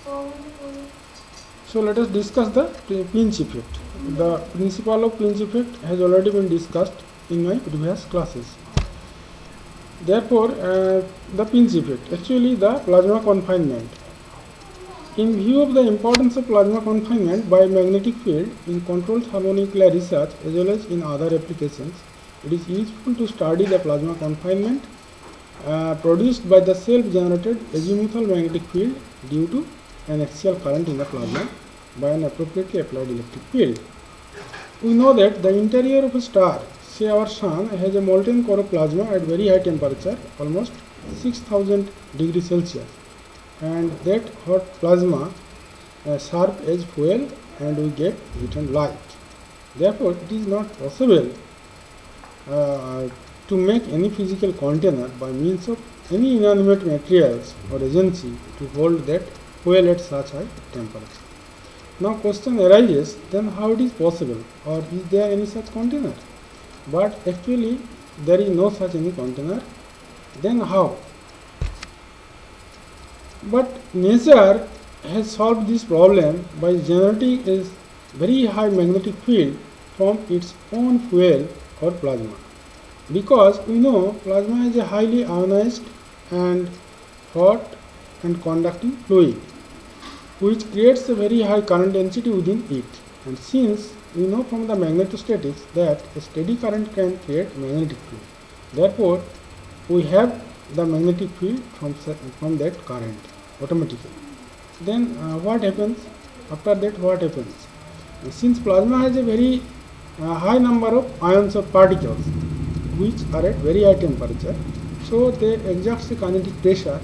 So let us discuss the pinch effect. The principle of pinch effect has already been discussed in my previous classes. Therefore, the pinch effect, actually the plasma confinement. In view of the importance of plasma confinement by magnetic field in controlled thermonuclear research as well as in other applications, it is useful to study the plasma confinement produced by the self-generated azimuthal magnetic field due to an axial current in the plasma by an appropriately applied electric field. We know that the interior of a star, say our sun, has a molten core of plasma at very high temperature, almost 6000 degrees Celsius, and that hot plasma serves as fuel and we get heat and light. Therefore, it is not possible to make any physical container by means of any inanimate materials or agency to hold that fuel at such high temperature. Now question arises, then how it is possible, or is there any such container? But actually there is no such any container. Then how? But nature has solved this problem by generating a very high magnetic field from its own fuel or plasma. Because we know plasma is a highly ionized and hot and conducting fluid, which creates a very high current density within it. And since we know from the magnetostatics that a steady current can create magnetic field, therefore we have the magnetic field from that current automatically. Then what happens? After that, what happens? Since plasma has a very high number of ions or particles which are at very high temperature, so they exert a kinetic pressure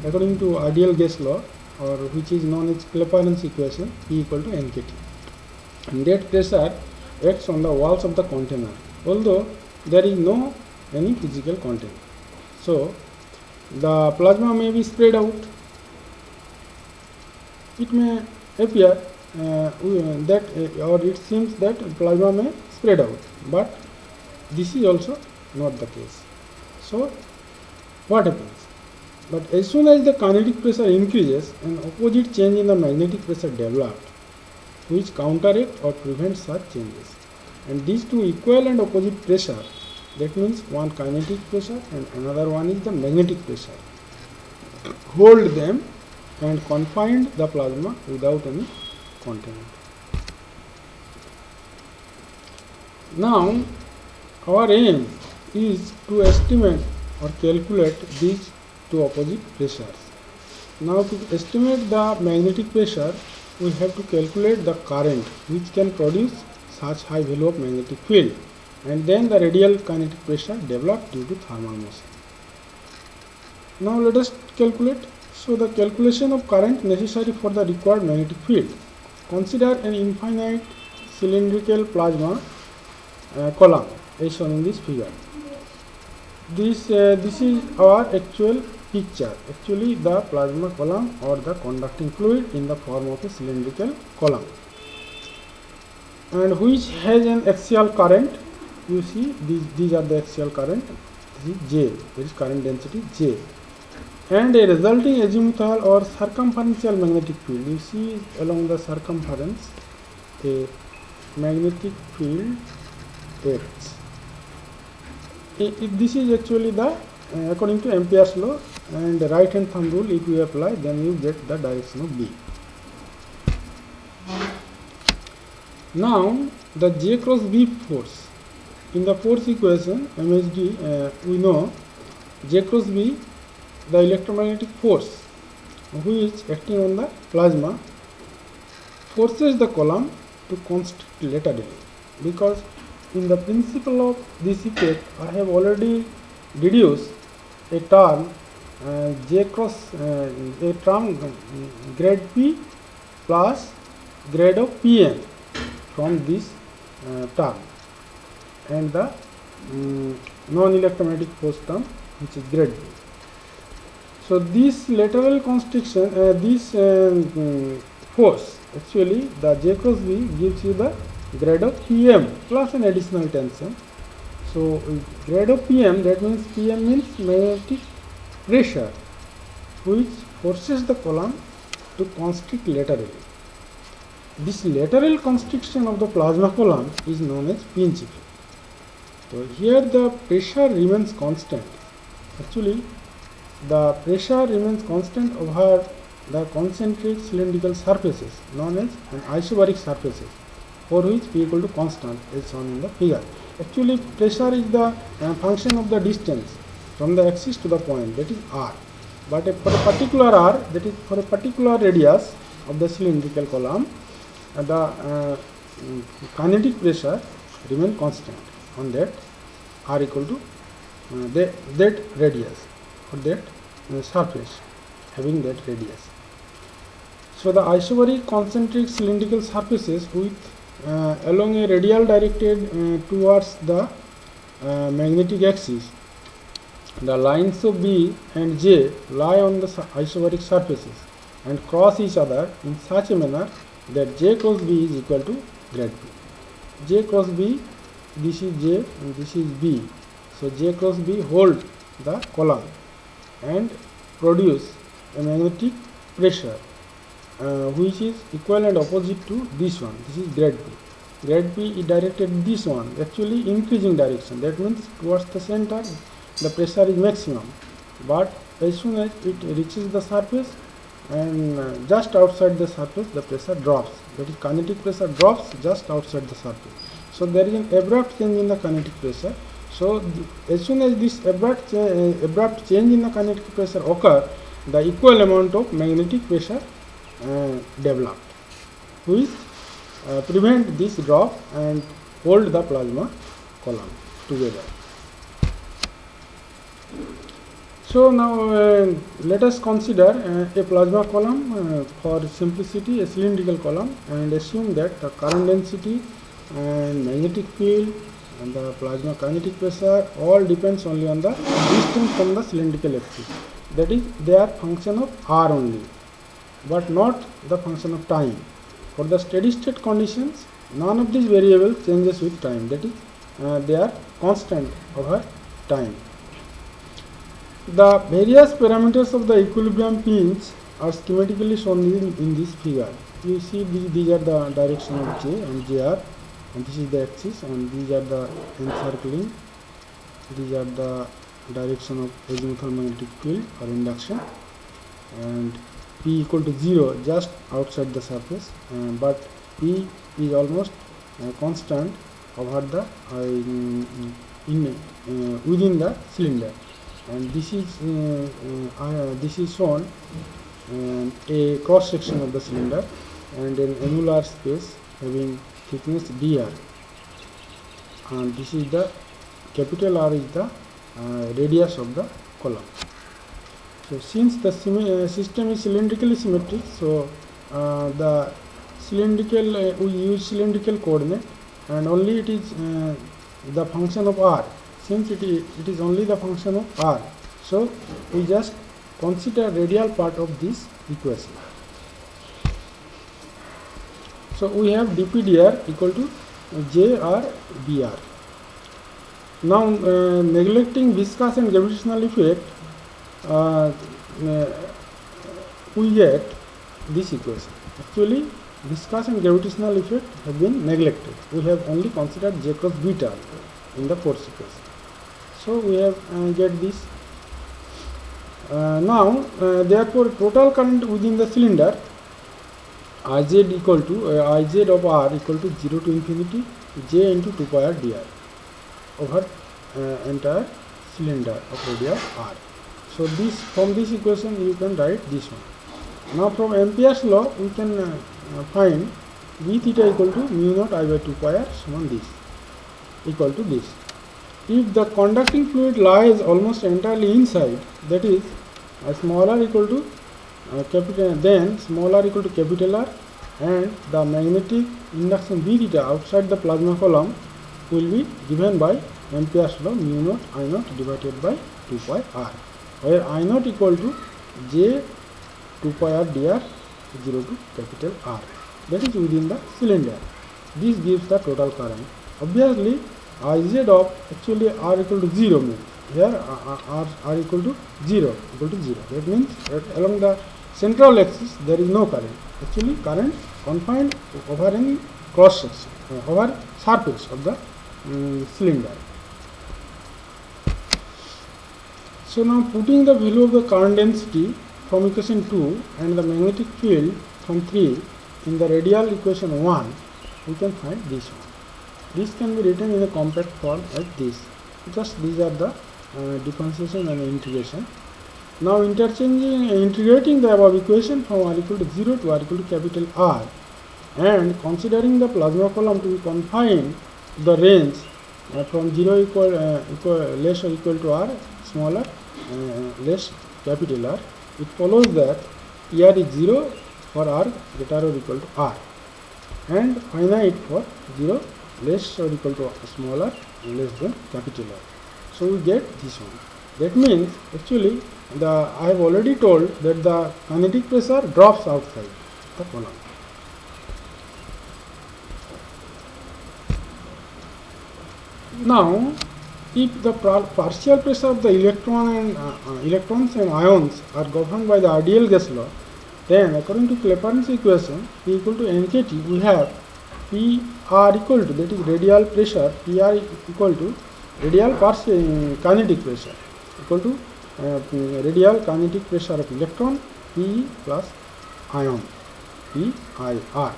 according to ideal gas law, or which is known as Clapeyron's equation, E equal to nkt. And that pressure acts on the walls of the container, although there is no any physical container. So the plasma may be spread out. It may appear or it seems that plasma may spread out, but this is also not the case. So what happens? But as soon as the kinetic pressure increases, an opposite change in the magnetic pressure develops, which counteract or prevent such changes. And these two equal and opposite pressure, that means one kinetic pressure and another one is the magnetic pressure, hold them and confine the plasma without any container. Now our aim is to estimate or calculate these two opposite pressures. Now to estimate the magnetic pressure, we have to calculate the current which can produce such high value of magnetic field, and then the radial kinetic pressure developed due to thermal motion. Now let us calculate. So the calculation of current necessary for the required magnetic field. Consider an infinite cylindrical plasma column as shown in this figure. This is our actual picture. Actually the plasma column or the conducting fluid in the form of a cylindrical column, and which has an axial current. You see these are the axial current. This is J, there is current density J, and a resulting azimuthal or circumferential magnetic field. You see along the circumference a magnetic field acts. This is actually the according to Ampere's law and the right hand thumb rule. If you apply, then you get the direction of B. Now the J cross B force in the force equation MHD, we know J cross B, the electromagnetic force which acting on the plasma forces the column to constrict laterally, because in the principle of this effect I have already deduced a term J cross a term grade P plus grade of Pm from this term, and the non-electromagnetic force term which is grade B. So this lateral constriction, this force, actually the J cross B gives you the grade of Pm plus an additional tension. So grade of Pm, that means Pm means magnetic pressure which forces the column to constrict laterally. This lateral constriction of the plasma column is known as pinch effect. So here the pressure remains constant. Actually, the pressure remains constant over the concentric cylindrical surfaces known as an isobaric surfaces, for which P equal to constant is shown in the figure. Actually, pressure is the function of the distance from the axis to the point, that is R. But for a particular R, that is for a particular radius of the cylindrical column, the kinetic pressure remain constant on that R equal to that radius or that surface having that radius. So the isobaric concentric cylindrical surfaces with along a radial directed towards the magnetic axis, the lines of B and J lie on the isobaric surfaces and cross each other in such a manner that J cross B is equal to grad B. J cross B, this is J and this is B. So J cross B hold the column and produce a magnetic pressure which is equal and opposite to this one. This is grad B. Grad B is directed this one, actually increasing direction. That means towards the center the pressure is maximum. But as soon as it reaches the surface and just outside the surface the pressure drops. That is kinetic pressure drops just outside the surface. So there is an abrupt change in the kinetic pressure. So as soon as this abrupt change in the kinetic pressure occur, the equal amount of magnetic pressure developed, which prevent this drop and hold the plasma column together. So now let us consider a plasma column for simplicity, a cylindrical column, and assume that the current density and magnetic field and the plasma kinetic pressure all depends only on the distance from the cylindrical axis. That is, they are function of R only, but not the function of time. For the steady state conditions, none of these variables changes with time. That is, they are constant over time. The various parameters of the equilibrium pinch are schematically shown in this figure. You see these are the direction of J and JR, and this is the axis, and these are the encircling. These are the direction of azimuthal magnetic field or induction, and P equal to 0 just outside the surface, but P is almost constant over the within the cylinder. And this is shown a cross section of the cylinder and an annular space having thickness dr, and this is the capital R is the radius of the column. So since the system is cylindrically symmetric, so the cylindrical we use cylindrical coordinate, and only it is the function of R. Since it is only the function of R, so we just consider radial part of this equation. So we have dpdr equal to jr br. Now neglecting viscous and gravitational effect, we get this equation. Actually, viscous and gravitational effect have been neglected. We have only considered J cross B term in the force equation. So we have get this. Now therefore total current within the cylinder Iz equal to Iz of R equal to 0 to infinity J into 2 pi r dr over entire cylinder of radius R. So this, from this equation you can write this one. Now from Ampere's law we can find V theta equal to mu naught I by 2 pi r suman this equal to this. If the conducting fluid lies almost entirely inside, that is small r equal to capital, then small r equal to capital R, and the magnetic induction B theta outside the plasma column will be given by Ampere's law mu naught I naught divided by 2 pi r, where I naught equal to J 2 pi r dr 0 to capital R, that is within the cylinder. This gives the total current. Obviously Iz of actually R equal to 0 means here R equal to 0 equal to 0. That means that along the central axis there is no current. Actually current confined over any cross section, over surface of the cylinder. So now putting the value of the current density from equation 2 and the magnetic field from 3 in the radial equation 1, we can find this one. This can be written in a compact form like this. Just these are the differentiation and integration. Now integrating the above equation from r equal to 0 to r equal to capital R, and considering the plasma column to be confined to the range from 0 less or equal to r, smaller less capital R, it follows that r is 0 for r greater or equal to r, and finite for 0 less or equal to smaller less than capital R. So we get this one. That means actually I have already told that the kinetic pressure drops outside the column. Now, if the partial pressure of the electrons and ions are governed by the ideal gas law, then according to Clapeyron's equation, P equal to NKT, we have PR equal to, that is radial pressure, PR equal to radial kinetic pressure equal to radial kinetic pressure of electron, P plus ion, PIR.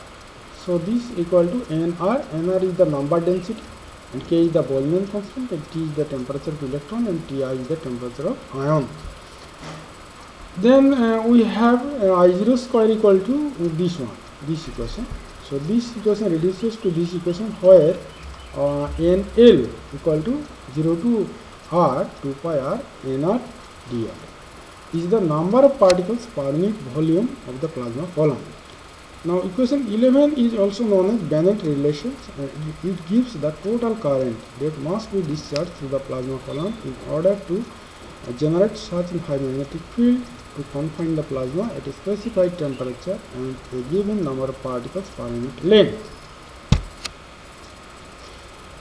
So this equal to NR. NR is the number density, and K is the Boltzmann constant, and T is the temperature of electron, and Ti is the temperature of ion. Then we have I0 square equal to this one, this equation. So this equation reduces to this equation where NL equal to 0 to R 2 pi R NR dr is the number of particles per unit volume of the plasma column. Now equation 11 is also known as Bennett relations, and it gives the total current that must be discharged through the plasma column in order to generate such a high magnetic field to confine the plasma at a specified temperature and a given number of particles per unit length.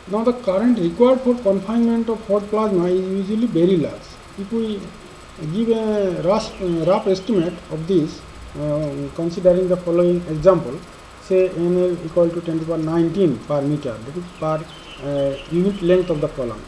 Now the current required for confinement of hot plasma is usually very large. If we give a rough estimate of this, considering the following example, say NL equal to 10 to the power 19 per meter, that is per unit length of the column,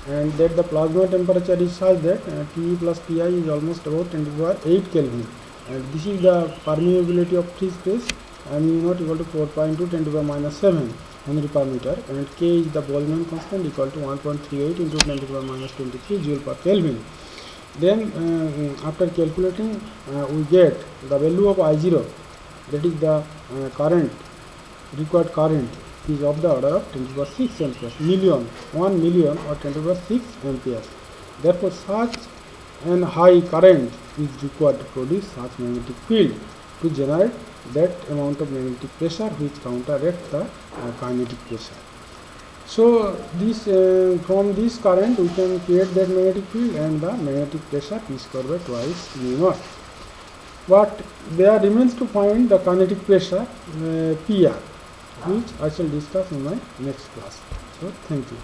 and that the plasma temperature is such that T plus Pi is almost about 10 to the power 8 Kelvin, and this is the permeability of free space, and mu naught equal to 4 pi into 10 to the power minus 7 Henry per meter, and K is the Boltzmann constant equal to 1.38 into 10 to the power minus 23 Joule per Kelvin. Then after calculating we get the value of I0, that is the required current is of the order of 10 to the power 6 amperes, 1 million or 10 to the power 6 amperes. Therefore such an high current is required to produce such magnetic field to generate that amount of magnetic pressure which counteracts the kinetic pressure. So this from this current we can create that magnetic field, and the magnetic pressure P square by twice mu naught. But there remains to find the kinetic pressure PR, which I shall discuss in my next class. So thank you.